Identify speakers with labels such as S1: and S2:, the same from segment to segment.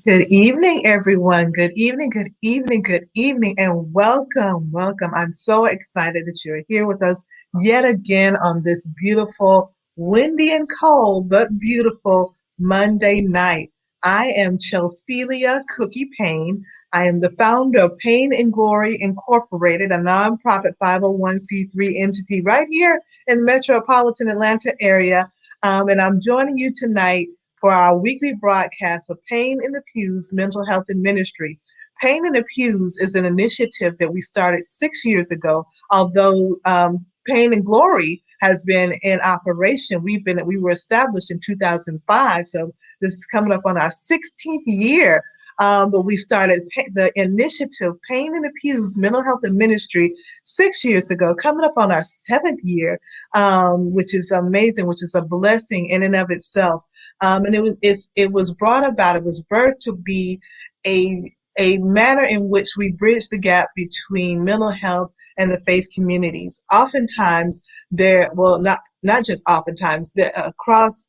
S1: Good evening, everyone. Good evening, good evening, good evening, and welcome, welcome. I'm so excited that you're here with us yet again on this beautiful, windy and cold, but beautiful Monday night. I am Chelselia Cookie Payne. I am the founder of Pain and Glory Incorporated, a nonprofit 501c3 entity right here in the metropolitan Atlanta area. And I'm joining you tonight for our weekly broadcast of Pain in the Pews, Mental Health and Ministry. Pain in the Pews is an initiative that we started 6 years ago, although Pain and Glory has been in operation. We were established in 2005, so this is coming up on our 16th year. But we started the initiative Pain in the Pews, Mental Health and Ministry 6 years ago, coming up on our seventh year, which is amazing, which is a blessing in and of itself. And it was brought about, it was birthed to be a a manner in which we bridge the gap between mental health and the faith communities. Oftentimes, not just oftentimes, across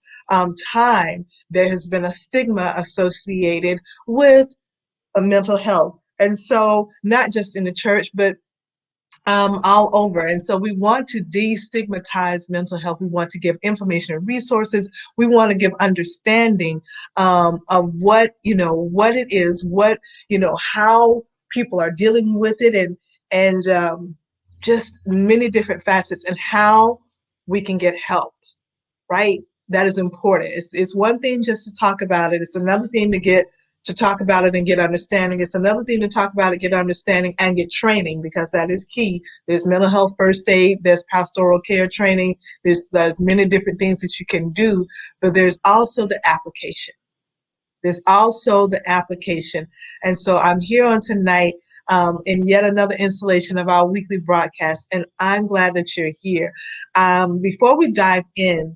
S1: time, there has been a stigma associated with mental health. And so, not just in the church, but all over. And so we want to destigmatize mental health. We want to give information and resources. We want to give understanding of what it is, how people are dealing with it, and just many different facets, and how we can get help. Right? That is important. It's one thing just to talk about it. It's another thing to talk about it and get understanding. It's another thing to talk about it, get understanding, and get training, because that is key. There's mental health first aid, there's pastoral care training, there's many different things that you can do, but there's also the application. There's also the application. And so I'm here on tonight in yet another installation of our weekly broadcast, and I'm glad that you're here. Before we dive in,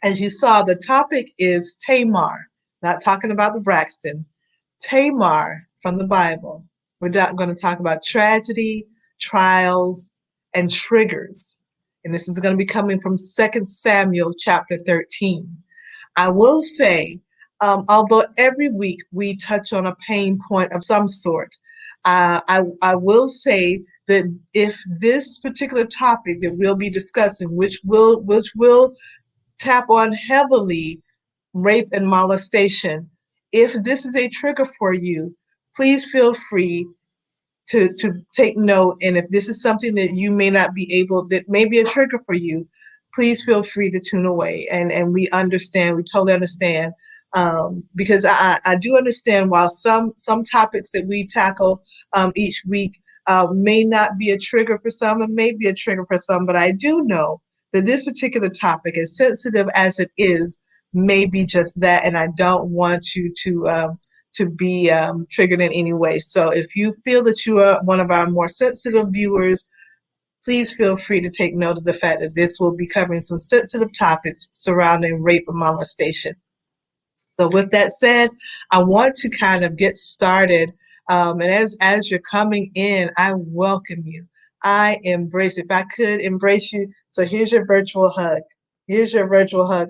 S1: as you saw, the topic is Tamar, not talking about the Braxton. Tamar from the Bible. We're not going to talk about tragedy, trials, and triggers. And this is going to be coming from 2 Samuel chapter 13. I will say, although every week we touch on a pain point of some sort, I will say that if this particular topic that we'll be discussing, which will tap on heavily rape and molestation. If this is a trigger for you, please feel free to take note. And if this is something that you may not be able, that may be a trigger for you, please feel free to tune away. And we understand, we totally understand. Because I do understand, while some topics that we tackle each week may not be a trigger for some, and may be a trigger for some, but I do know that this particular topic, as sensitive as it is, may be just that, and I don't want you to be triggered in any way. So if you feel that you are one of our more sensitive viewers, please feel free to take note of the fact that this will be covering some sensitive topics surrounding rape and molestation. So with that said, I want to kind of get started. And as you're coming in, I welcome you. I embrace, if I could embrace you. So here's your virtual hug. Here's your virtual hug.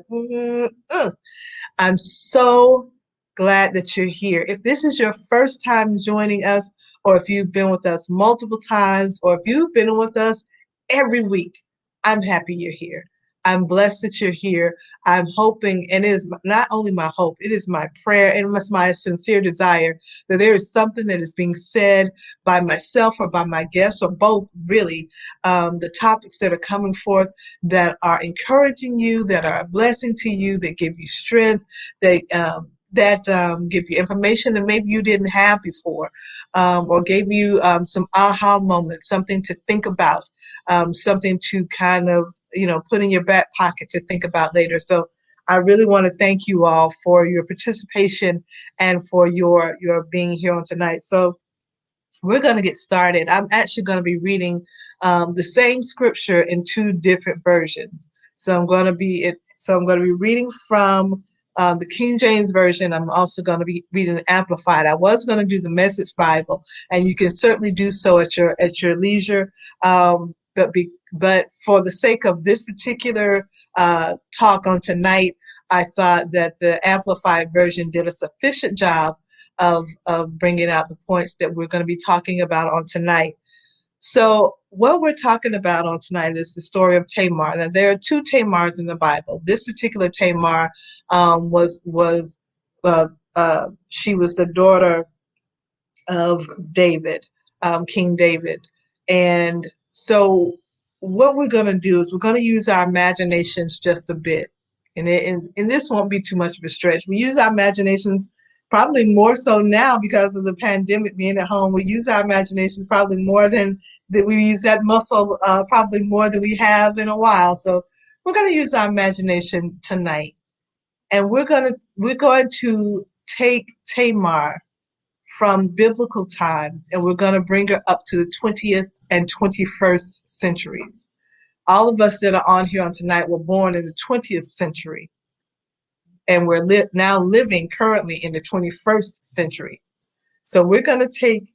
S1: I'm so glad that you're here. If this is your first time joining us, or if you've been with us multiple times, or if you've been with us every week, I'm happy you're here. I'm blessed that you're here. I'm hoping, and it is not only my hope, it is my prayer, and it's my sincere desire that there is something that is being said by myself or by my guests, or both, really, the topics that are coming forth, that are encouraging you, that are a blessing to you, that give you strength, that give you information that maybe you didn't have before, or gave you some aha moments, something to think about, something to kind of, put in your back pocket to think about later. So I really want to thank you all for your participation and for your being here on tonight. So we're going to get started. I'm actually going to be reading the same scripture in two different versions. So I'm going to be reading from the King James version. I'm also going to be reading the Amplified. I was going to do the Message Bible, and you can certainly do so at your leisure. But for the sake of this particular talk on tonight, I thought that the Amplified version did a sufficient job of bringing out the points that we're going to be talking about on tonight. So what we're talking about on tonight is the story of Tamar. Now there are two Tamars in the Bible. This particular Tamar was she was the daughter of David, King David. And so what we're going to do is we're going to use our imaginations just a bit. And this won't be too much of a stretch. We use our imaginations probably more so now because of the pandemic being at home. We use our imaginations probably more than that. We use that muscle probably more than we have in a while. So we're going to use our imagination tonight. And we're going to take Tamar from biblical times, and we're going to bring her up to the 20th and 21st centuries. All of us that are on here on tonight were born in the 20th century, and we're now living currently in the 21st century. So we're going to take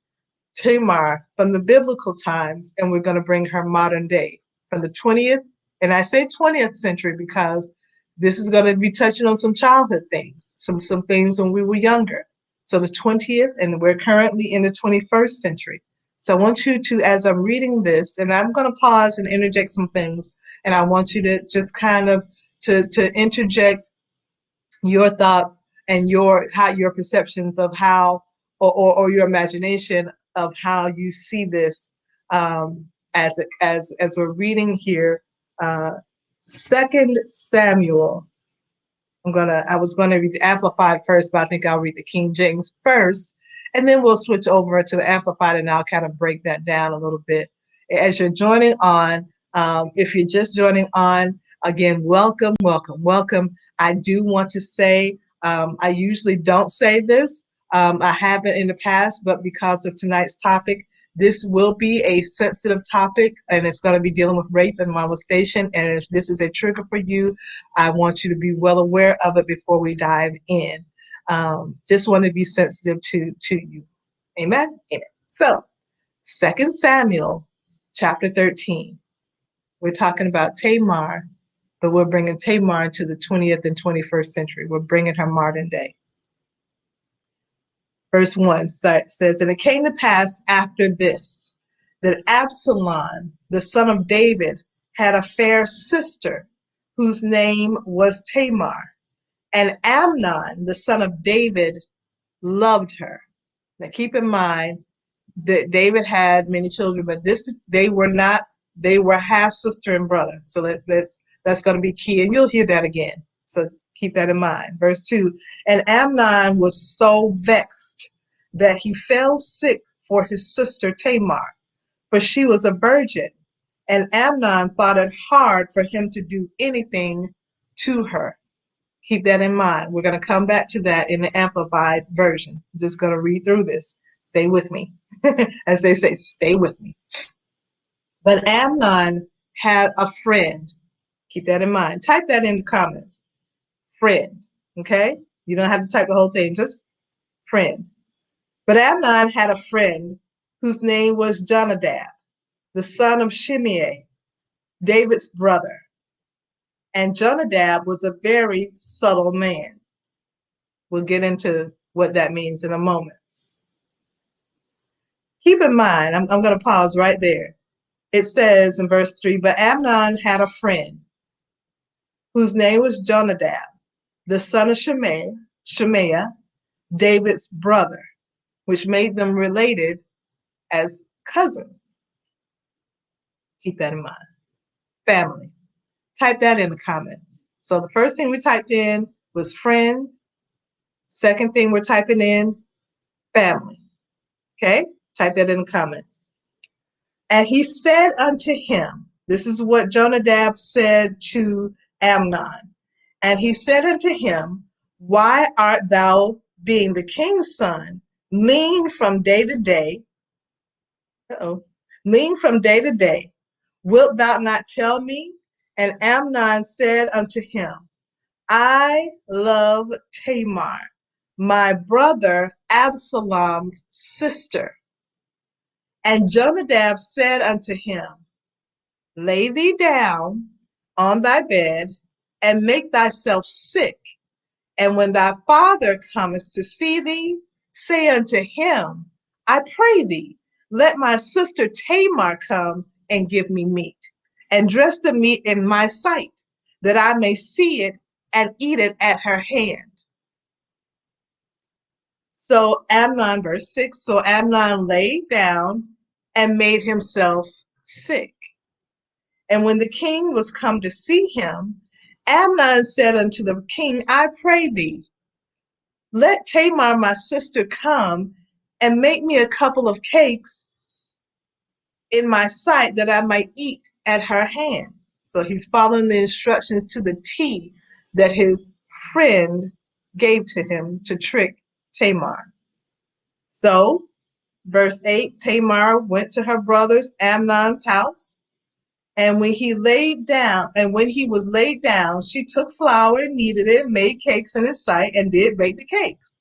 S1: Tamar from the biblical times, and we're going to bring her modern day from the 20th. And I say 20th century because this is going to be touching on some childhood things, some things when we were younger. So the 20th, and we're currently in the 21st century. So I want you to, as I'm reading this, and I'm going to pause and interject some things, and I want you to just kind of to interject your thoughts and your perceptions of how or your imagination of how you see this as we're reading here. Second Samuel. I was gonna read the Amplified first, but I think I'll read the King James first, and then we'll switch over to the Amplified, and I'll kind of break that down a little bit. As you're joining on, if you're just joining on, again, welcome, welcome, welcome. I do want to say, I usually don't say this. I haven't in the past, but because of tonight's topic, this will be a sensitive topic, and it's going to be dealing with rape and molestation. And if this is a trigger for you, I want you to be well aware of it before we dive in. Just want to be sensitive to you. Amen? Amen. So, 2 Samuel chapter 13. We're talking about Tamar, but we're bringing Tamar into the 20th and 21st century. We're bringing her modern day. Verse 1 says, "And it came to pass after this, that Absalom, the son of David, had a fair sister, whose name was Tamar. And Amnon, the son of David, loved her." Now keep in mind that David had many children, but they were not, they were half sister and brother. So that's going to be key, and you'll hear that again. So keep that in mind. Verse 2, "And Amnon was so vexed that he fell sick for his sister Tamar, for she was a virgin. And Amnon thought it hard for him to do anything to her." Keep that in mind. We're going to come back to that in the Amplified version. I'm just going to read through this. Stay with me. As they say, stay with me. "But Amnon had a friend." Keep that in mind. Type that in the comments. Friend. Okay? You don't have to type the whole thing, just friend. "But Amnon had a friend whose name was Jonadab, the son of Shimei, David's brother. And Jonadab was a very subtle man." We'll get into what that means in a moment. Keep in mind, I'm going to pause right there. It says in verse 3, "But Amnon had a friend whose name was Jonadab, the son of Shemaiah, David's brother," which made them related as cousins. Keep that in mind. Family. Type that in the comments. So the first thing we typed in was friend. Second thing we're typing in, family. Okay? Type that in the comments. "And he said unto him," this is what Jonadab said to Amnon. "And he said unto him, Why art thou, being the king's son, lean from day to day? Lean from day to day. Wilt thou not tell me?" And Amnon said unto him, "I love Tamar, my brother Absalom's sister." And Jonadab said unto him, "Lay thee down on thy bed, and make thyself sick. And when thy father cometh to see thee, say unto him, I pray thee, let my sister Tamar come and give me meat, and dress the meat in my sight, that I may see it and eat it at her hand. So Amnon, verse 6, so Amnon laid down and made himself sick. And when the king was come to see him, Amnon said unto the king, I pray thee, let Tamar my sister come and make me a couple of cakes in my sight that I might eat at her hand. So he's following the instructions to the T that his friend gave to him to trick Tamar. So, verse 8, Tamar went to her brother's Amnon's house, and when he was laid down, she took flour and kneaded it, made cakes in his sight, and did bake the cakes.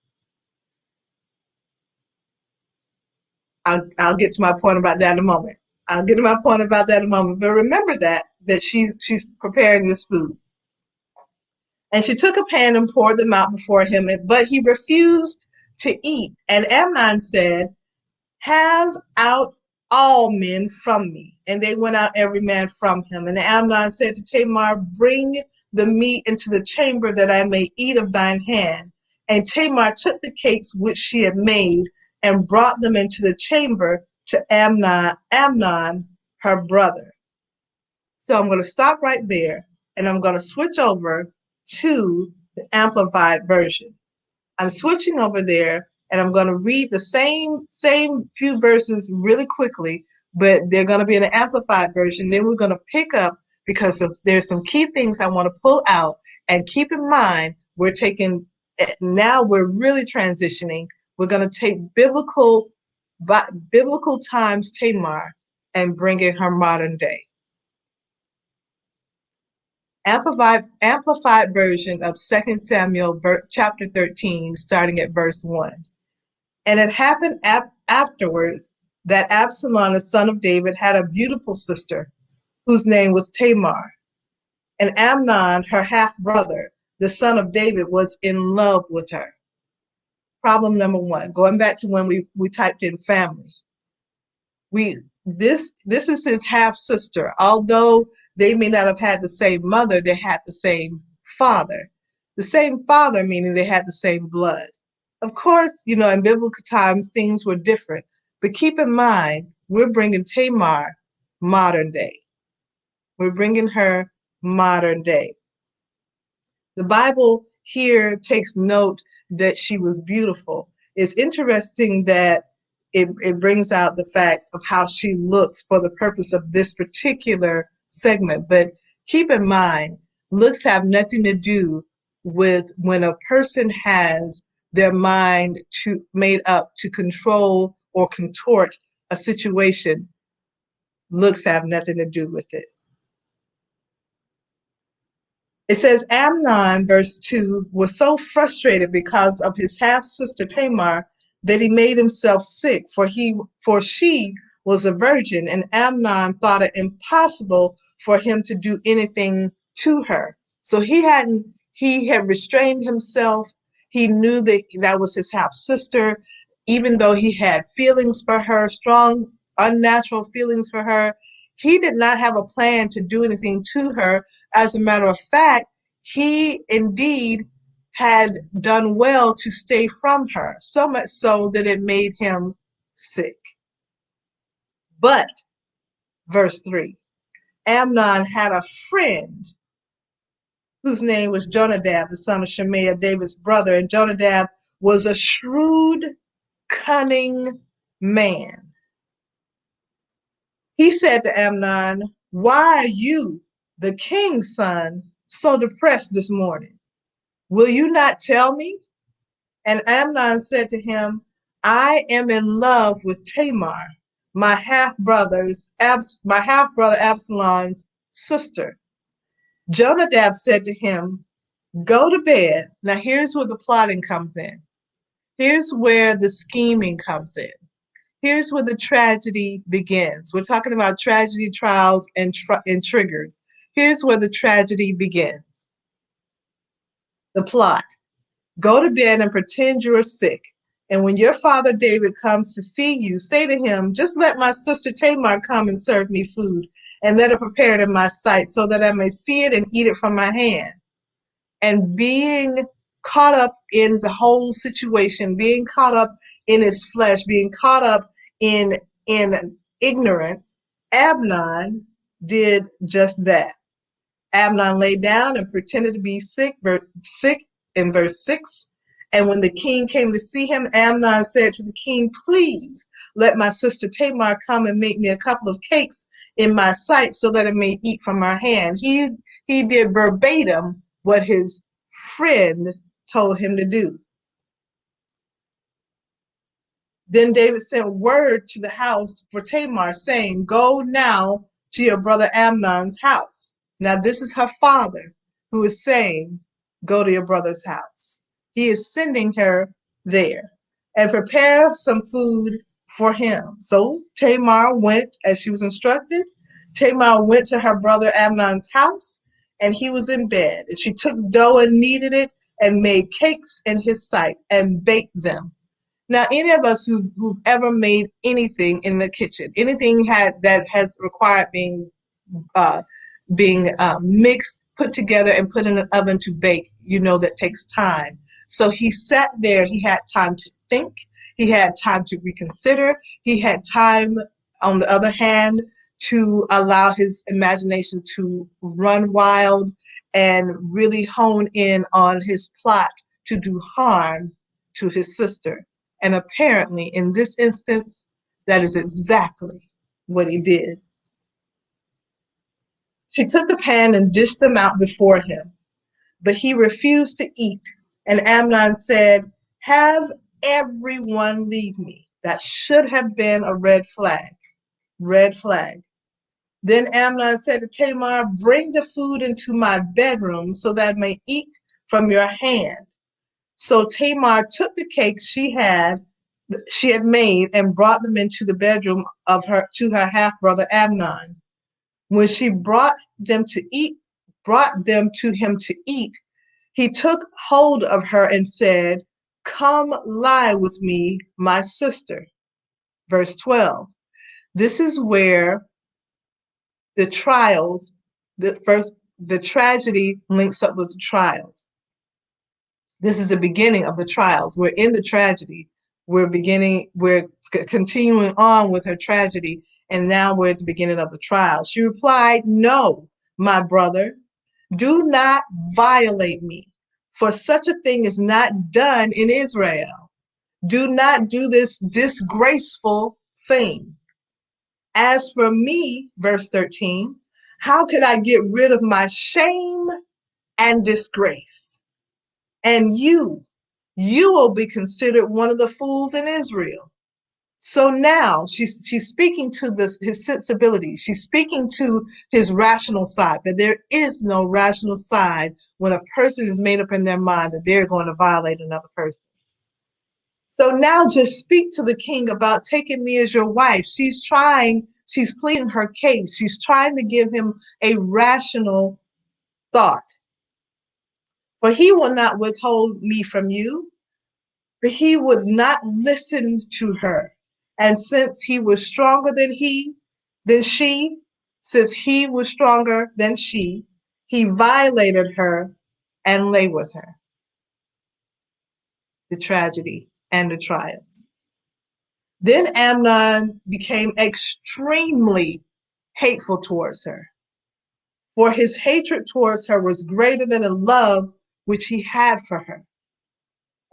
S1: I'll get to my point about that in a moment. But remember that she's preparing this food. And she took a pan and poured them out before him, but he refused to eat. And Amnon said, have out all men from me. And they went out every man from him. And Amnon said to Tamar, bring the meat into the chamber that I may eat of thine hand. And Tamar took the cakes which she had made and brought them into the chamber to Amnon, her brother. So I'm going to stop right there, and I'm going to switch over to the Amplified version. I'm switching over there, and I'm going to read the same few verses really quickly, but they're going to be in the Amplified version. Then we're going to pick up because there's some key things I want to pull out. And keep in mind, now we're really transitioning. We're going to take biblical times Tamar and bring in her modern day. Amplified version of 2 Samuel chapter 13, starting at verse 1. And it happened afterwards that Absalom, the son of David, had a beautiful sister whose name was Tamar. And Amnon, her half-brother, the son of David, was in love with her. Problem number one, going back to when we typed in family. This is his half-sister. Although they may not have had the same mother, they had the same father. The same father meaning they had the same blood. Of course, in biblical times, things were different. But keep in mind, we're bringing Tamar modern day. We're bringing her modern day. The Bible here takes note that she was beautiful. It's interesting that it brings out the fact of how she looks for the purpose of this particular segment. But keep in mind, looks have nothing to do with when a person has their mind made up to control or contort a situation. Looks have nothing to do with it. It says Amnon, verse 2, was so frustrated because of his half-sister Tamar that he made himself sick, for she was a virgin, and Amnon thought it impossible for him to do anything to her. So he had restrained himself. He knew that was his half-sister, even though he had feelings for her, strong, unnatural feelings for her. He did not have a plan to do anything to her. As a matter of fact, he indeed had done well to stay from her, so much so that it made him sick. But, verse 3, Amnon had a friend whose name was Jonadab, the son of Shemaiah, David's brother, and Jonadab was a shrewd, cunning man. He said to Amnon, why are you, the king's son, so depressed this morning? Will you not tell me? And Amnon said to him, I am in love with Tamar, my half-brother Absalom's sister. Jonadab said to him, go to bed. Now here's where the plotting comes in. Here's where the scheming comes in. Here's where the tragedy begins. We're talking about tragedy, trials, and triggers. Here's where the tragedy begins. The plot. Go to bed and pretend you're sick. And when your father David comes to see you, say to him, just let my sister Tamar come and serve me food, and let her prepare it in my sight, so that I may see it and eat it from my hand. And being caught up in the whole situation, being caught up in his flesh, being caught up in ignorance, Amnon did just that. Amnon lay down and pretended to be sick in verse 6. And when the king came to see him, Amnon said to the king, please let my sister Tamar come and make me a couple of cakes in my sight, so that I may eat from her hand. He did verbatim what his friend told him to do. Then David sent word to the house for Tamar, saying, go now to your brother Amnon's house. Now, this is her father who is saying, go to your brother's house. He is sending her there and prepare some food for him. So Tamar went as she was instructed. Tamar went to her brother Amnon's house, and he was in bed. And she took dough and kneaded it and made cakes in his sight and baked them. Now, any of us who've ever made anything in the kitchen, anything that has required uh, being mixed, put together, and put in an oven to bake, you know that takes time. So he sat there. He had time to think. He had time to reconsider. He had time, on the other hand, to allow his imagination to run wild and really hone in on his plot to do harm to his sister. And apparently, in this instance, that is exactly what he did. She took the pan and dished them out before him, but he refused to eat. And Amnon said, have everyone leave me. That should have been a red flag. Red flag. Then Amnon said to Tamar, bring the food into my bedroom, so that I may eat from your hand. So Tamar took the cakes she had made and brought them into the bedroom of her to her half brother Amnon. When she brought them to him to eat, he took hold of her and said, come lie with me, my sister. Verse 12. This is where the trials, the tragedy links up with the trials. This is the beginning of the trials. We're in the tragedy. We're continuing on with her tragedy, and now we're at the beginning of the trial. She replied, no, my brother, do not violate me, for such a thing is not done in Israel. Do not do this disgraceful thing. As for me, verse 13, how could I get rid of my shame and disgrace? And you will be considered one of the fools in Israel. So now she's speaking to his sensibility. She's speaking to his rational side, but there is no rational side when a person is made up in their mind that they're going to violate another person. So now just speak to the king about taking me as your wife. She's pleading her case. She's trying to give him a rational thought. For he will not withhold me from you. But he would not listen to her. And since he was stronger than she, since he was stronger than she, he violated her and lay with her. The tragedy and the trials. Then Amnon became extremely hateful towards her, for his hatred towards her was greater than the love which he had for her.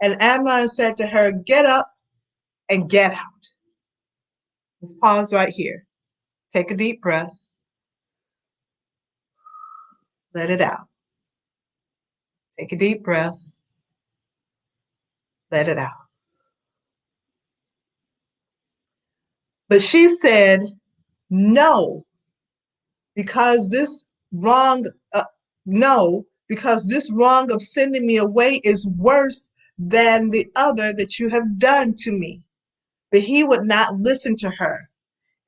S1: And Amnon said to her, get up and get out. Let's pause right here. Take a deep breath. Let it out. Take a deep breath. Let it out. But she said, no, because this wrong, no, because this wrong of sending me away is worse than the other that you have done to me. But he would not listen to her.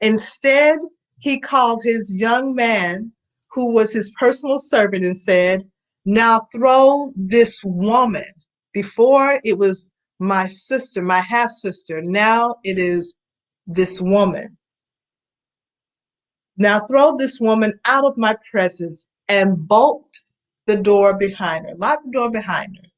S1: Instead, he called his young man, who was his personal servant, and said, now throw this woman. Before it was my sister, my half sister. Now it is this woman. Now throw this woman out of my presence and bolt the door behind her. Lock the door behind her.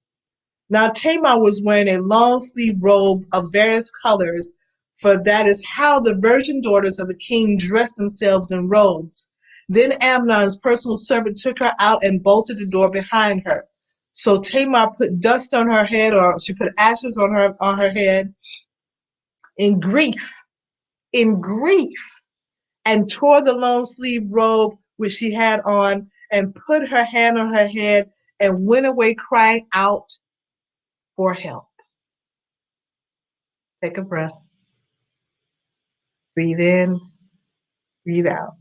S1: Now Tamar was wearing a long sleeve robe of various colors, for that is how the virgin daughters of the king dressed themselves in robes. Then Amnon's personal servant took her out and bolted the door behind her. So Tamar put dust on her head, or she put ashes on her head in grief, and tore the long sleeve robe which she had on, and put her hand on her head, and went away crying out for help. Take a breath. Breathe in, breathe out.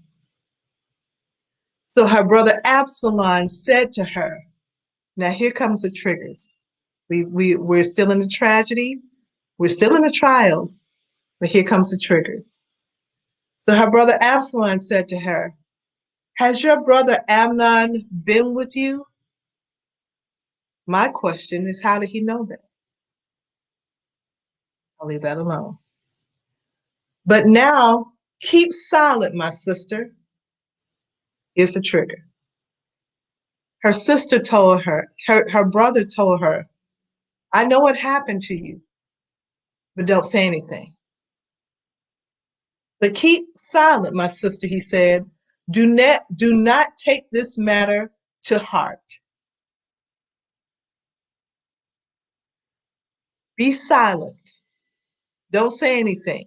S1: So her brother Absalom said to her, now here comes the triggers. We're still in the tragedy. We're still in the trials, but here comes the triggers. So her brother Absalom said to her, has your brother Amnon been with you? My question is, how did he know that? I'll leave that alone. But now, keep silent, my sister. Here's the trigger. Her sister told her, her brother told her, I know what happened to you, but don't say anything. But keep silent, my sister, he said. Do not take this matter to heart. Be silent. Don't say anything.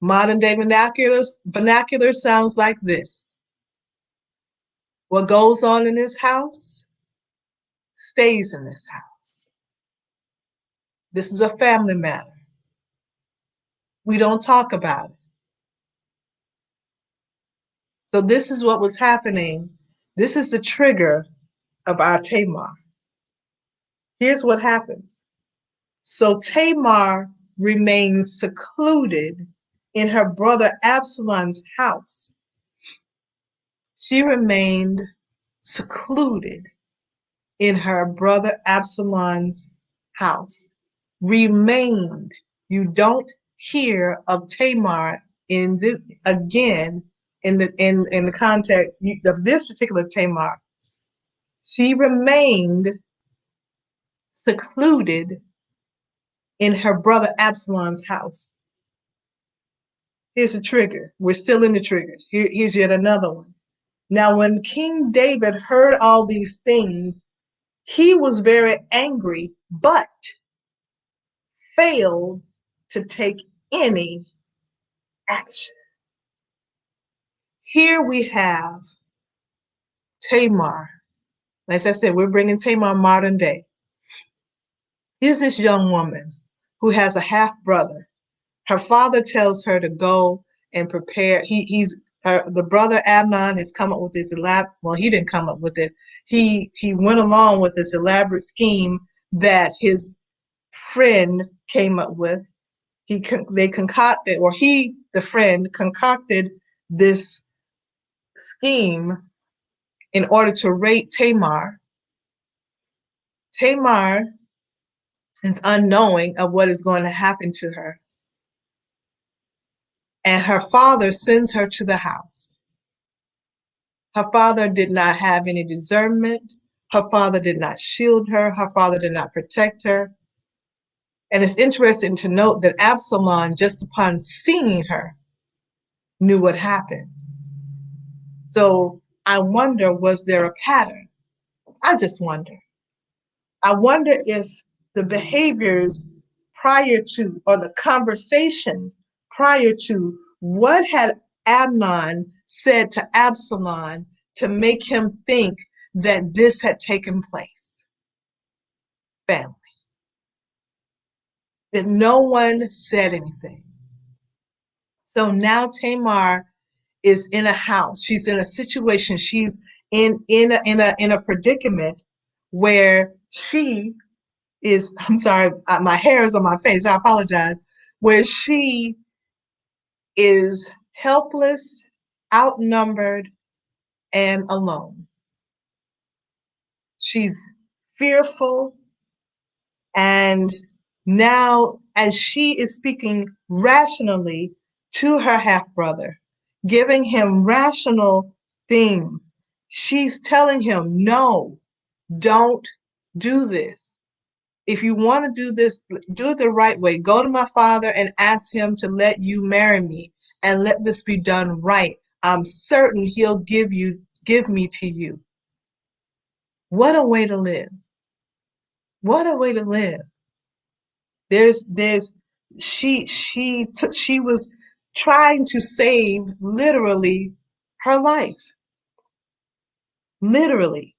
S1: Modern day vernacular sounds like this. What goes on in this house stays in this house. This is a family matter. We don't talk about it. So this is what was happening. This is the trigger of our Tamar. Here's what happens. So Tamar remains secluded in her brother Absalom's house. She remained secluded in her brother Absalom's house. Remained. You don't hear of Tamar in this again in the context of this particular Tamar. She remained secluded in her brother Absalom's house. Here's a trigger. We're still in the trigger. Here's yet another one. Now, when King David heard all these things, he was very angry, but failed to take any action. Here we have Tamar. As I said, we're bringing Tamar modern day. Here's this young woman who has a half brother. Her father tells her to go and prepare. The brother Amnon has come up with this well, he didn't come up with it. He went along with this elaborate scheme that his friend came up with. The friend concocted this scheme in order to rape Tamar. Tamar is unknowing of what is going to happen to her. And her father sends her to the house. Her father did not have any discernment. Her father did not shield her. Her father did not protect her. And it's interesting to note that Absalom, just upon seeing her, knew what happened. So I wonder, was there a pattern? I just wonder. I wonder if the behaviors prior to, or the conversations prior to, what had Amnon said to Absalom to make him think that this had taken place? Family. That no one said anything. So now Tamar is in a house. She's in a situation. She's in a predicament where she is, I'm sorry, my hair is on my face, I apologize, where she is helpless, outnumbered, and alone. She's fearful, And now, as she is speaking rationally to her half brother, giving him rational things, she's telling him, no, don't do this. If you want to do this, do it the right way. Go to my father and ask him to let you marry me and let this be done right. I'm certain he'll give me to you. What a way to live. What a way to live. There's she was trying to save literally her life. Literally.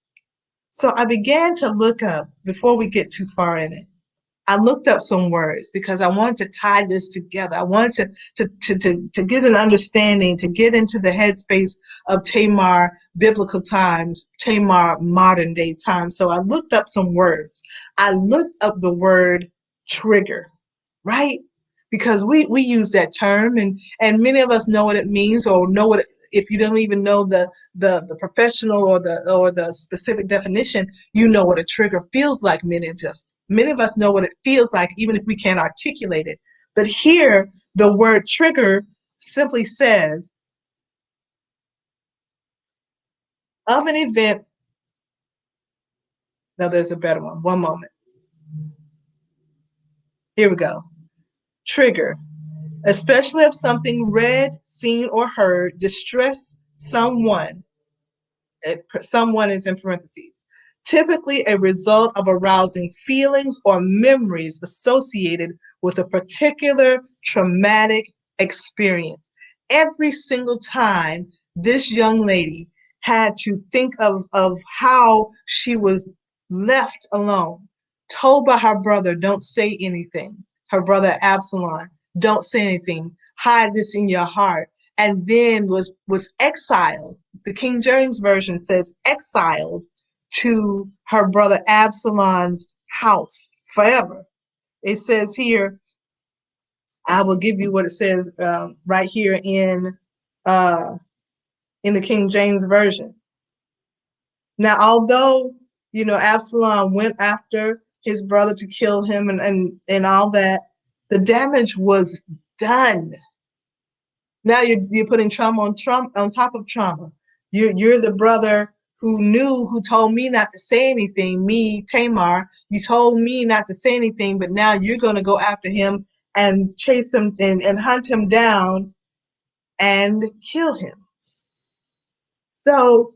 S1: So I began to look up before we get too far in it. I looked up some words because I wanted to tie this together. I wanted to get an understanding, to get into the headspace of Tamar biblical times, Tamar modern day times. So I looked up some words. I looked up the word trigger, right? Because we use that term and many of us know what it means or know what it, if you don't even know the professional or the specific definition, you know what a trigger feels like. Many of us know what it feels like, even if we can't articulate it. But here, the word trigger simply says of an event. No, there's a better one. One moment. Here we go. Trigger, especially if something read, seen, or heard distress someone. Someone is in parentheses, typically a result of arousing feelings or memories associated with a particular traumatic experience. Every single time this young lady had to think of how she was left alone, told by her brother, don't say anything. Her brother Absalom, don't say anything. Hide this in your heart. And then was exiled. The King James Version says exiled to her brother Absalom's house forever. It says here, I will give you what it says right here uh, in the King James Version. Now, although Absalom went after his brother to kill him and all that, the damage was done. Now you're putting trauma on top of trauma. You're the brother who told me not to say anything. Me, Tamar, you told me not to say anything, but now you're going to go after him and chase him and hunt him down and kill him. So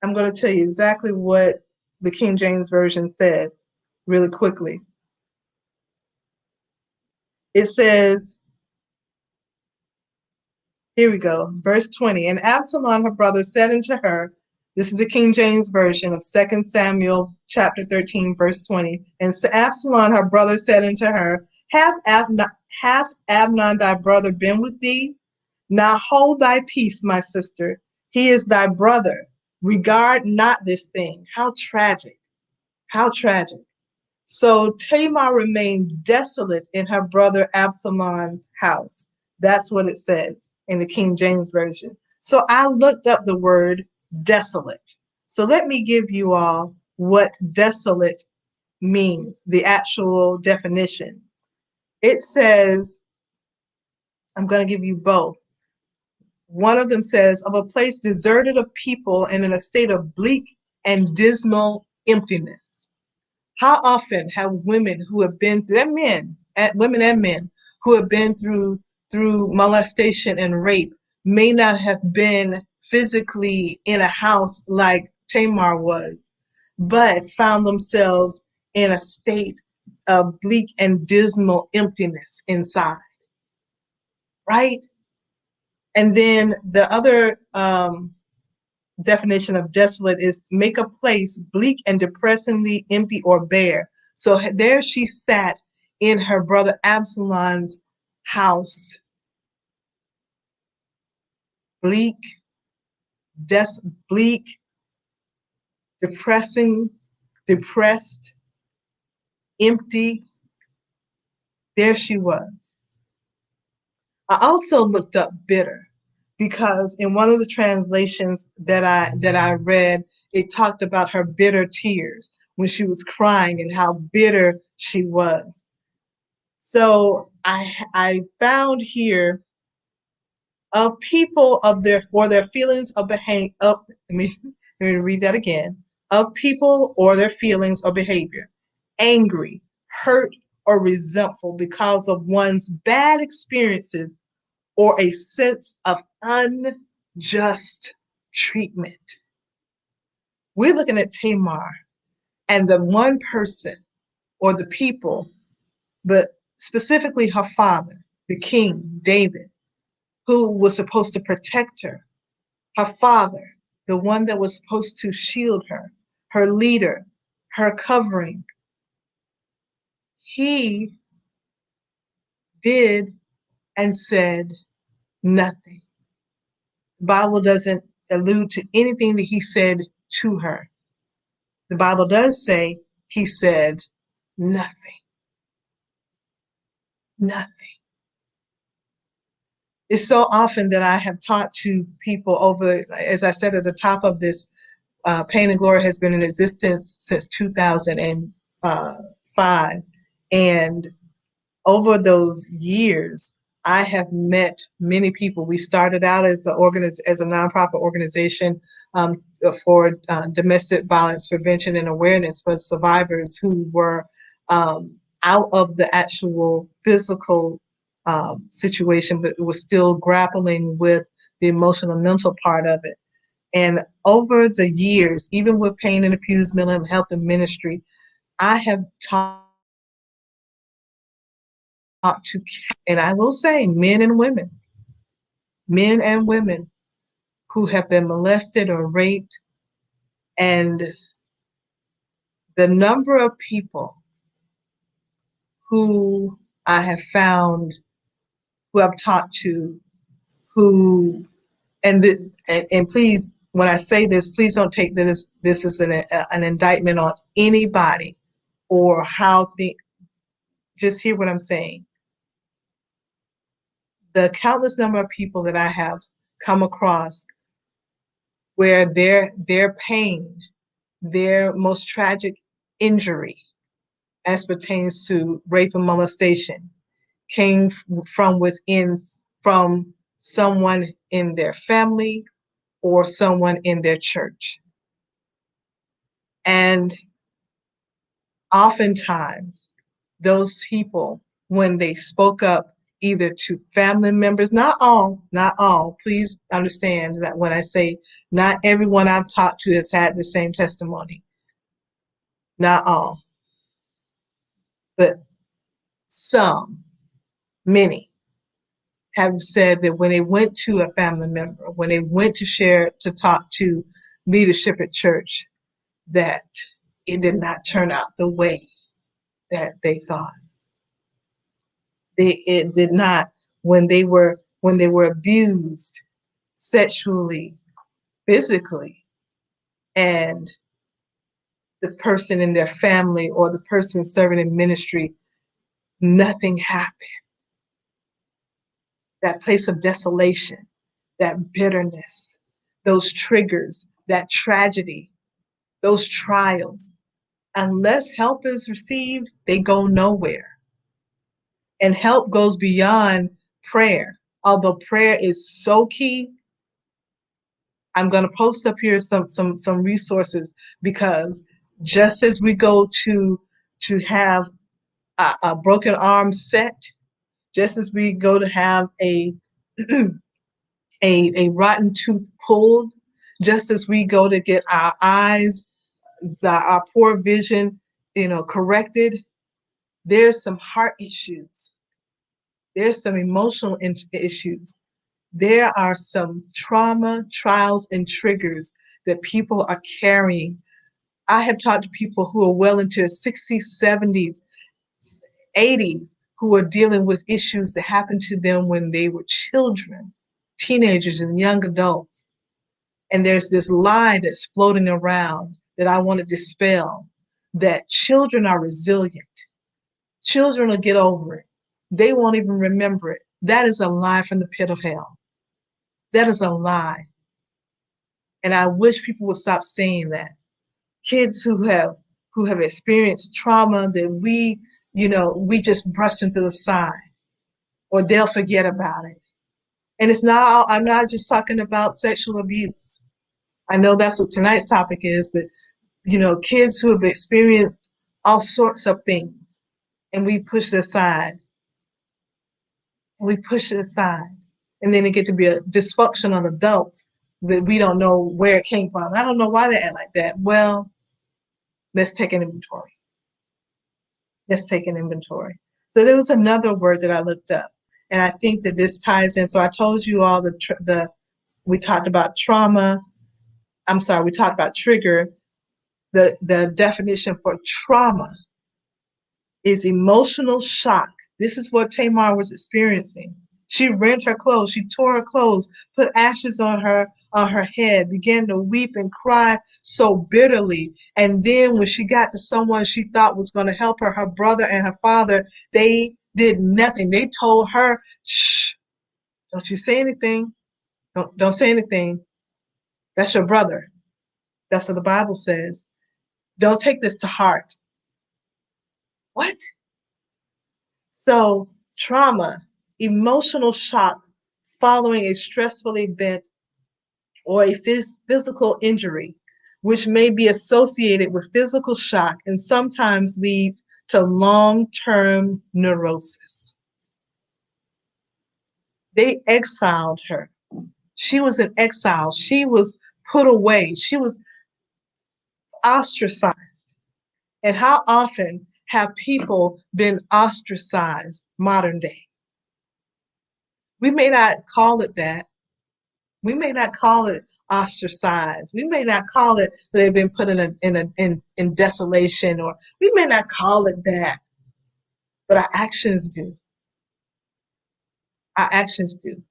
S1: I'm going to tell you exactly what the King James Version says really quickly. It says, here we go, verse 20. And Absalom, her brother, said unto her, this is the King James Version of 2 Samuel chapter 13, verse 20. And Absalom, her brother, said unto her, hath Amnon thy brother been with thee? Now hold thy peace, my sister. He is thy brother. Regard not this thing. How tragic. How tragic. So Tamar remained desolate in her brother Absalom's house. That's what it says in the King James Version. So I looked up the word desolate. So let me give you all what desolate means, the actual definition. It says, I'm going to give you both. One of them says, of a place deserted of people and in a state of bleak and dismal emptiness. How often have women who have been through, and women and men who have been through molestation and rape may not have been physically in a house like Tamar was, but found themselves in a state of bleak and dismal emptiness inside, right? And then the other definition of desolate is to make a place bleak and depressingly empty or bare. So there she sat in her brother Absalom's house, bleak, bleak, depressing, depressed, empty. There she was. I also looked up bitter because in one of the translations that I read, it talked about her bitter tears. when she was crying and how bitter she was. So I found here of people of their or their feelings of behavior. Let me read that again. Of people or their feelings or behavior, angry, hurt, or resentful because of one's bad experiences or a sense of unjust treatment. We're looking at Tamar and the one person or the people, but specifically her father, the king, David, who was supposed to protect her father, the one that was supposed to shield her leader, her covering. He did and said nothing. The Bible doesn't allude to anything that he said to her. The Bible does say he said nothing. Nothing. It's so often that I have talked to people over, as I said at the top of this, Pain and Glory has been in existence since 2005. And over those years, I have met many people. We started out as as a nonprofit organization for domestic violence prevention and awareness for survivors who were out of the actual physical situation, but was still grappling with the emotional and mental part of it. And over the years, even with Pain and Abuse, mental health and ministry, I have talked to, and I will say men and women who have been molested or raped, and the number of people who I have found, who I've talked to, who, and please, when I say this, please don't take this as an indictment on anybody or how the, just hear what I'm saying. The countless number of people that I have come across where their pain, their most tragic injury as pertains to rape and molestation came from within, from someone in their family or someone in their church. And oftentimes, those people, when they spoke up either to family members, not all, please understand that when I say not everyone I've talked to has had the same testimony, not all, but some, many have said that when they went to a family member, when they went to share, to talk to leadership at church, that it did not turn out the way that they thought. It did not, when they were abused sexually, physically, and the person in their family or the person serving in ministry, nothing happened. That place of desolation, that bitterness, those triggers, that tragedy, those trials, unless help is received, they go nowhere. And help goes beyond prayer. Although prayer is so key, I'm going to post up here some resources, because just as we go to have a broken arm set, just as we go to have a rotten tooth pulled, just as we go to get our eyes, our poor vision, corrected, there's some heart issues. There's some emotional issues. There are some trauma, trials, and triggers that people are carrying. I have talked to people who are well into their 60s, 70s, 80s, who are dealing with issues that happened to them when they were children, teenagers, and young adults. And there's this lie that's floating around that I want to dispel, that children are resilient. Children will get over it. They won't even remember it. That is a lie from the pit of hell. That is a lie. And I wish people would stop saying that. Kids who have experienced trauma that we just brush them to the side or they'll forget about it. And I'm not just talking about sexual abuse. I know that's what tonight's topic is, but kids who have experienced all sorts of things and we push it aside and we push it aside. And then they get to be a dysfunctional adults that we don't know where it came from. I don't know why they act like that. Well, let's take an inventory. Let's take an inventory. So there was another word that I looked up, and I think that this ties in. So I told you all we talked about trauma. I'm sorry, we talked about trigger. The definition for trauma is emotional shock. This is what Tamar was experiencing. She rent her clothes, she tore her clothes, put ashes on her head, began to weep and cry so bitterly. And then when she got to someone she thought was going to help her, her brother and her father, they did nothing. They told her, shh, don't you say anything. Don't say anything. That's your brother. That's what the Bible says. Don't take this to heart. What? So, trauma, emotional shock following a stressful event or a physical injury, which may be associated with physical shock and sometimes leads to long-term neurosis. They exiled her. She was in exile. She was put away. She was ostracized. And how often have people been ostracized modern day? We may not call it that. We may not call it ostracized. We may not call it they've been put in desolation, or we may not call it that, but our actions do. Our actions do.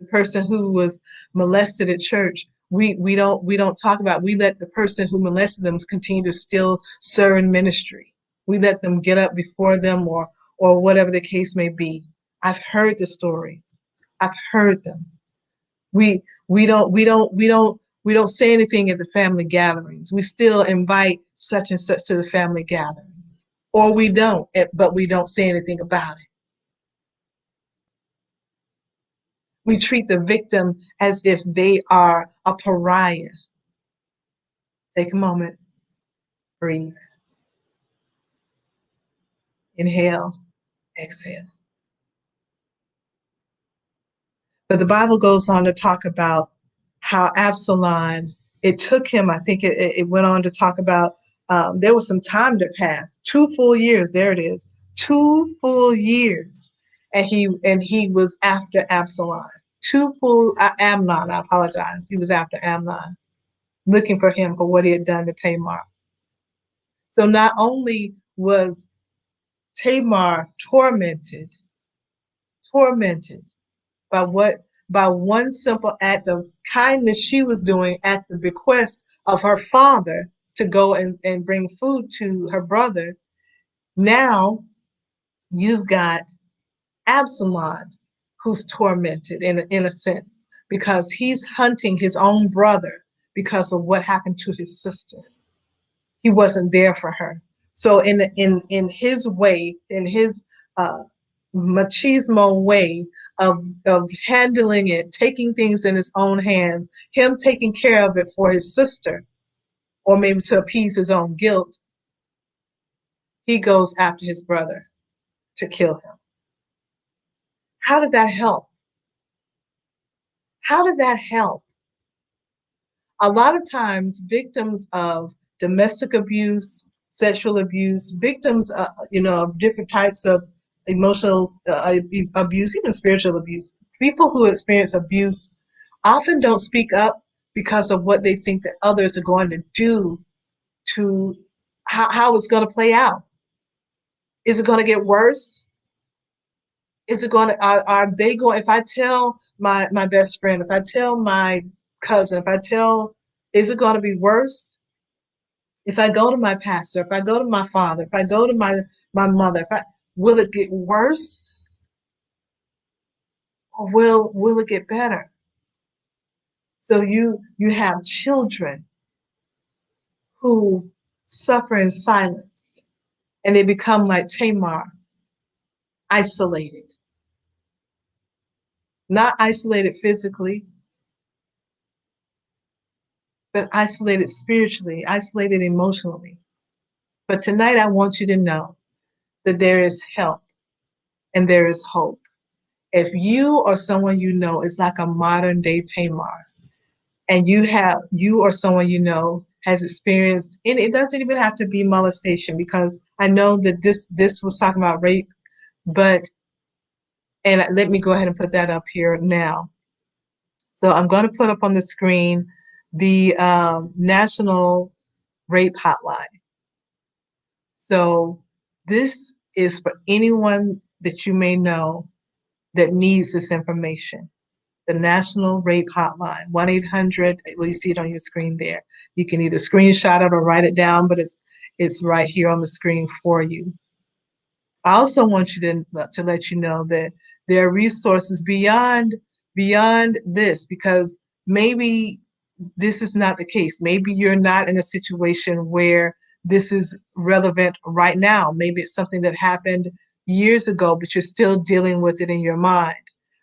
S1: The person who was molested at church, we don't talk about. We let the person who molested them continue to still serve in ministry. We let them get up before them, or whatever the case may be. I've heard the stories. I've heard them. We don't say anything at the family gatherings. We still invite such and such to the family gatherings, or we don't, but we don't say anything about it. We treat the victim as if they are a pariah. Take a moment, breathe, inhale, exhale. But the Bible goes on to talk about how Absalom, it took him, I think it went on to talk about there was some time that passed, 2 full years, there it is, 2 full years. And he was after Absalom. Amnon, I apologize. He was after Amnon, looking for him for what he had done to Tamar. So not only was Tamar tormented by one simple act of kindness she was doing at the bequest of her father to go and bring food to her brother. Now you've got Absalom, who's tormented in a sense, because he's hunting his own brother because of what happened to his sister. He wasn't there for her. So in his way, in his uh, machismo way of handling it, taking things in his own hands, him taking care of it for his sister, or maybe to appease his own guilt, he goes after his brother to kill him. How did that help? How did that help? A lot of times, victims of domestic abuse, sexual abuse, victims, of different types of emotional abuse, even spiritual abuse, people who experience abuse often don't speak up because of what they think that others are going to do to how it's going to play out. Is it going to get worse? Is it going to, are they going, if I tell my best friend, if I tell my cousin, is it going to be worse? If I go to my pastor, if I go to my father, if I go to my mother, will it get worse, or will it get better? So you have children who suffer in silence and they become like Tamar, isolated, not isolated physically, but isolated spiritually, isolated emotionally. But tonight, I want you to know that there is help and there is hope. If you or someone you know is like a modern day Tamar, and you or someone you know has experienced, and it doesn't even have to be molestation, because I know that this was talking about rape, but and let me go ahead and put that up here now. So I'm going to put up on the screen the National Rape Hotline. So this is for anyone that you may know that needs this information. The National Rape Hotline, 1-800, well, you see it on your screen there. You can either screenshot it or write it down, but it's right here on the screen for you. I also want you to let you know that there are resources beyond this, because maybe this is not the case. Maybe you're not in a situation where this is relevant right now. Maybe it's something that happened years ago, but you're still dealing with it in your mind.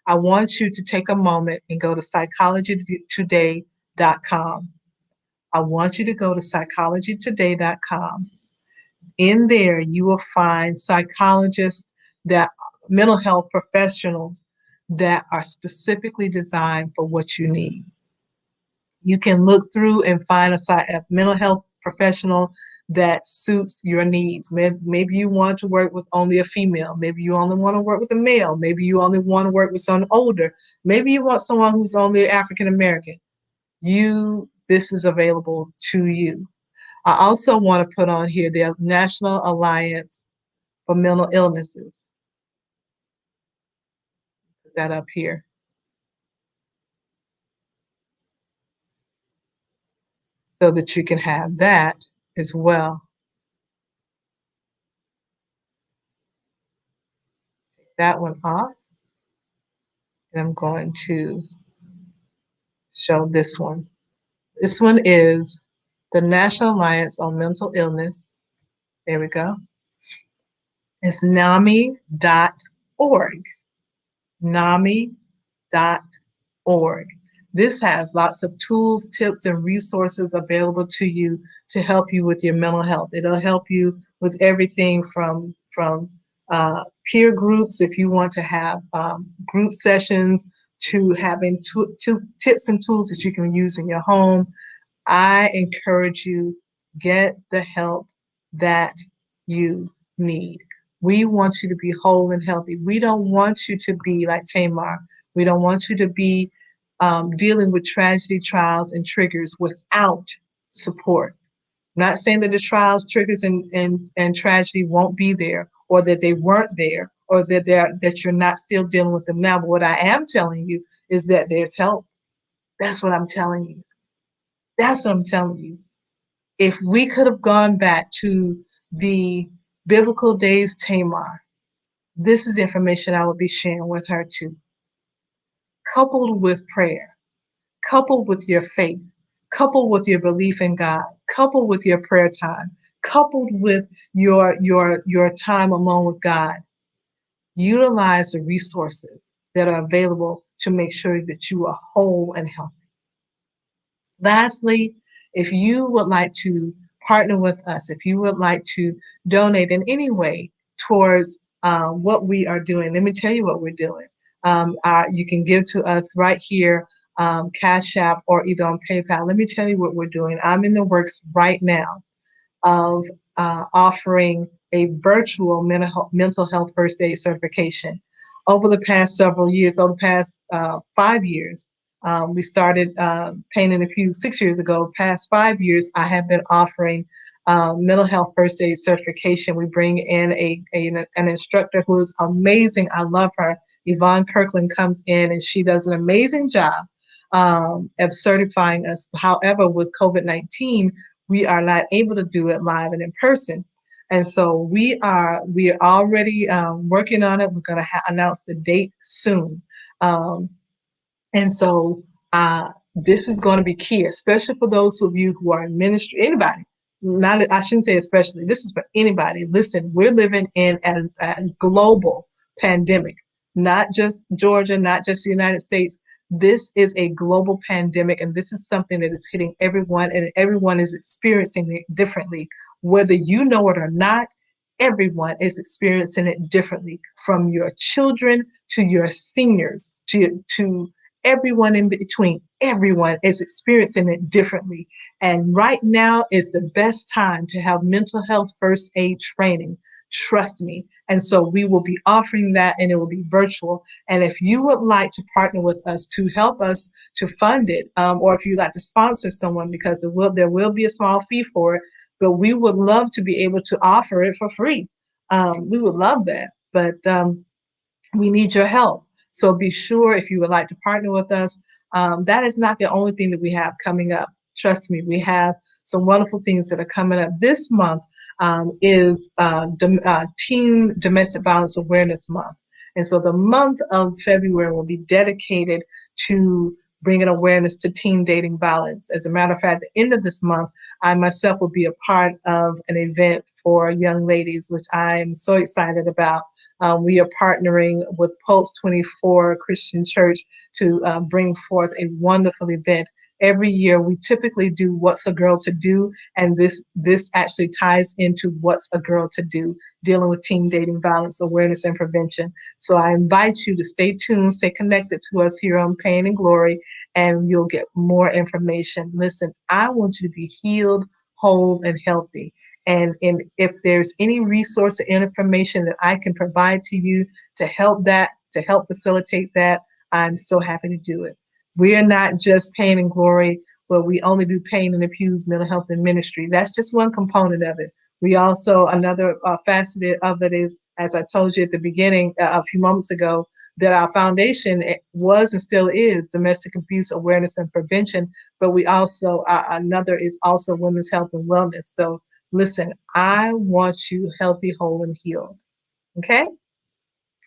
S1: I want you to take a moment and go to psychologytoday.com. I want you to go to psychologytoday.com. In there, you will find psychologists, that mental health professionals that are specifically designed for what you need. You can look through and find a mental health professional that suits your needs. Maybe you want to work with only a female. Maybe you only want to work with a male. Maybe you only want to work with someone older. Maybe you want someone who's only African American. This is available to you. I also want to put on here the National Alliance for Mental Illnesses. Put that up here so that you can have that as well. Take that one off, and I'm going to show this one. This one is the National Alliance on Mental Illness. There we go. It's NAMI.org. NAMI.org. This has lots of tools, tips, and resources available to you to help you with your mental health. It'll help you with everything from peer groups, if you want to have group sessions, to having tips and tools that you can use in your home. I encourage you, get the help that you need. We want you to be whole and healthy. We don't want you to be like Tamar. We don't want you to be dealing with tragedy, trials, and triggers without support. I'm not saying that the trials, triggers, and tragedy won't be there, or that they weren't there, or that you're not still dealing with them now. But what I am telling you is that there's help. That's what I'm telling you. That's what I'm telling you. If we could have gone back to the biblical days, Tamar, this is information I would be sharing with her too. Coupled with prayer, coupled with your faith, coupled with your belief in God, coupled with your prayer time, coupled with your time alone with God, utilize the resources that are available to make sure that you are whole and healthy. Lastly, if you would like to partner with us, if you would like to donate in any way towards what we are doing, let me tell you what we're doing. You can give to us right here, Cash App, or either on PayPal. Let me tell you what we're doing. I'm in the works right now of offering a virtual mental health first aid certification. Over the past several years, over the past 5 years, we started painting a few 6 years ago. Past 5 years, I have been offering mental health first aid certification. We bring in an instructor who is amazing. I love her. Yvonne Kirkland comes in and she does an amazing job of certifying us. However, with COVID-19, we are not able to do it live and in person. And so we are already working on it. We're going to announce the date soon. And so this is going to be key, especially for those of you who are in ministry, anybody not, I shouldn't say especially, this is for anybody. Listen, we're living in a global pandemic, not just Georgia, not just the United States. This is a global pandemic, and this is something that is hitting everyone, and everyone is experiencing it differently. Whether you know it or not, everyone is experiencing it differently, from your children to your seniors to everyone in between. Everyone is experiencing it differently. And right now is the best time to have mental health first aid training. Trust me. And so we will be offering that, and it will be virtual. And if you would like to partner with us to help us to fund it, or if you'd like to sponsor someone, because there will be a small fee for it, but we would love to be able to offer it for free. We would love that. But we need your help. So be sure, if you would like to partner with us. That is not the only thing that we have coming up. Trust me, we have some wonderful things that are coming up. This month is Teen Domestic Violence Awareness Month. And so the month of February will be dedicated to bringing awareness to teen dating violence. As a matter of fact, at the end of this month, I myself will be a part of an event for young ladies, which I am so excited about. We are partnering with Pulse 24 Christian Church to bring forth a wonderful event. Every year, we typically do What's a Girl to Do, and this actually ties into What's a Girl to Do, dealing with teen dating violence awareness and prevention. So I invite you to stay tuned, stay connected to us here on Pain and Glory, and you'll get more information. Listen, I want you to be healed, whole, and healthy. And if there's any resource or information that I can provide to you to help facilitate that, I'm so happy to do it. We are not just Pain and Glory, where we only do pain and abuse, mental health, and ministry. That's just one component of it. We also, another facet of it is, as I told you at the beginning a few moments ago, that our foundation was and still is domestic abuse awareness and prevention, but we also, another is also women's health and wellness. So listen, I want you healthy, whole, and healed. Okay?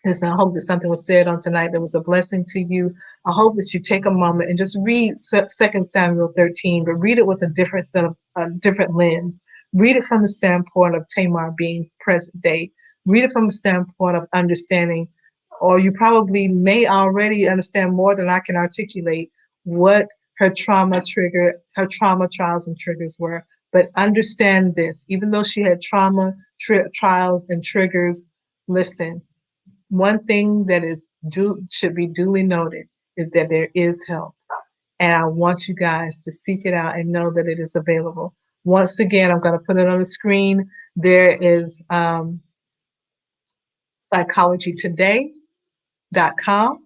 S1: Listen, I hope that something was said on tonight that was a blessing to you. I hope that you take a moment and just read 2 Samuel 13, but read it with a different set of different lens. Read it from the standpoint of Tamar being present day. Read it from the standpoint of understanding, or you probably may already understand more than I can articulate what her trauma trials and triggers were. But understand this, even though she had trauma trials and triggers, listen, one thing that should be duly noted is that there is help. And I want you guys to seek it out and know that it is available. Once again, I'm going to put it on the screen. There is psychologytoday.com.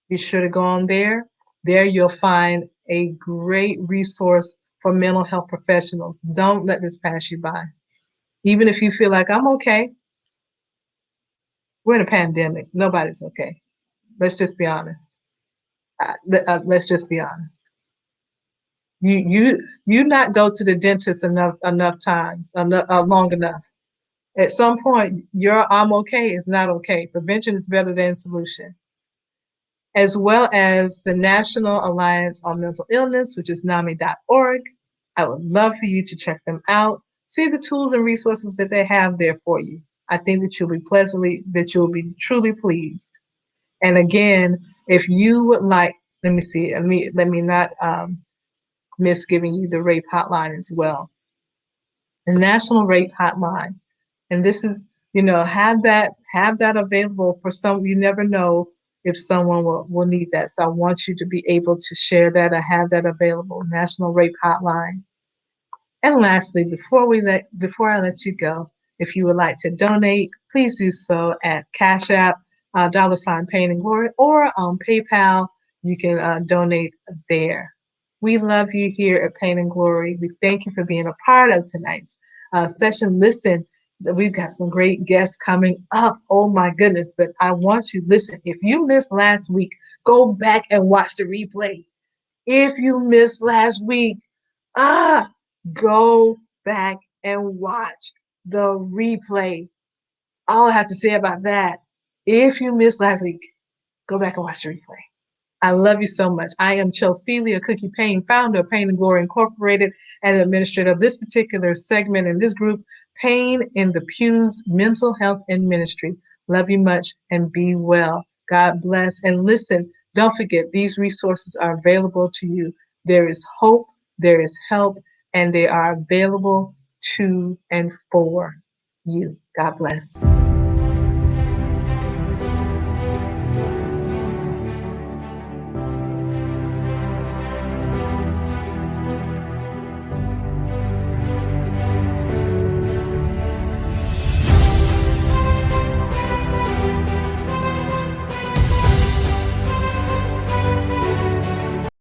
S1: Be sure to go on there. There you'll find a great resource for mental health professionals. Don't let this pass you by. Even if you feel like I'm okay, we're in a pandemic. Nobody's okay. Let's just be honest. Let's just be honest. You not go to the dentist enough times, long enough. At some point, your I'm okay is not okay. Prevention is better than solution. As well as the National Alliance on Mental Illness, which is NAMI.org. I would love for you to check them out. See the tools and resources that they have there for you. I think that you'll be truly pleased. And again, if you would like, let me see, let me not miss giving you the rape hotline as well. The National Rape Hotline. And this is, have that available for some. You never know if someone will need that. So I want you to be able to share that or have that available. National Rape Hotline. And lastly, before I let you go, if you would like to donate, please do so at Cash App, $ Pain and Glory, or on PayPal. You can donate there. We love you here at Pain and Glory. We thank you for being a part of tonight's session. Listen, we've got some great guests coming up. Oh my goodness! But I want you listen. If you missed last week, go back and watch the replay. If you missed last week, ah, go back and watch the replay. All I have to say about that, if you missed last week, go back and watch the replay. I love you so much. I am Chelsea Cookie Payne, founder of Pain and Glory Incorporated and administrator of this particular segment in this group, Pain in the Pews, Mental Health and Ministry. Love you much and be well. God bless. And listen, don't forget, these resources are available to you. There is hope, there is help, and they are available to and for you. God bless.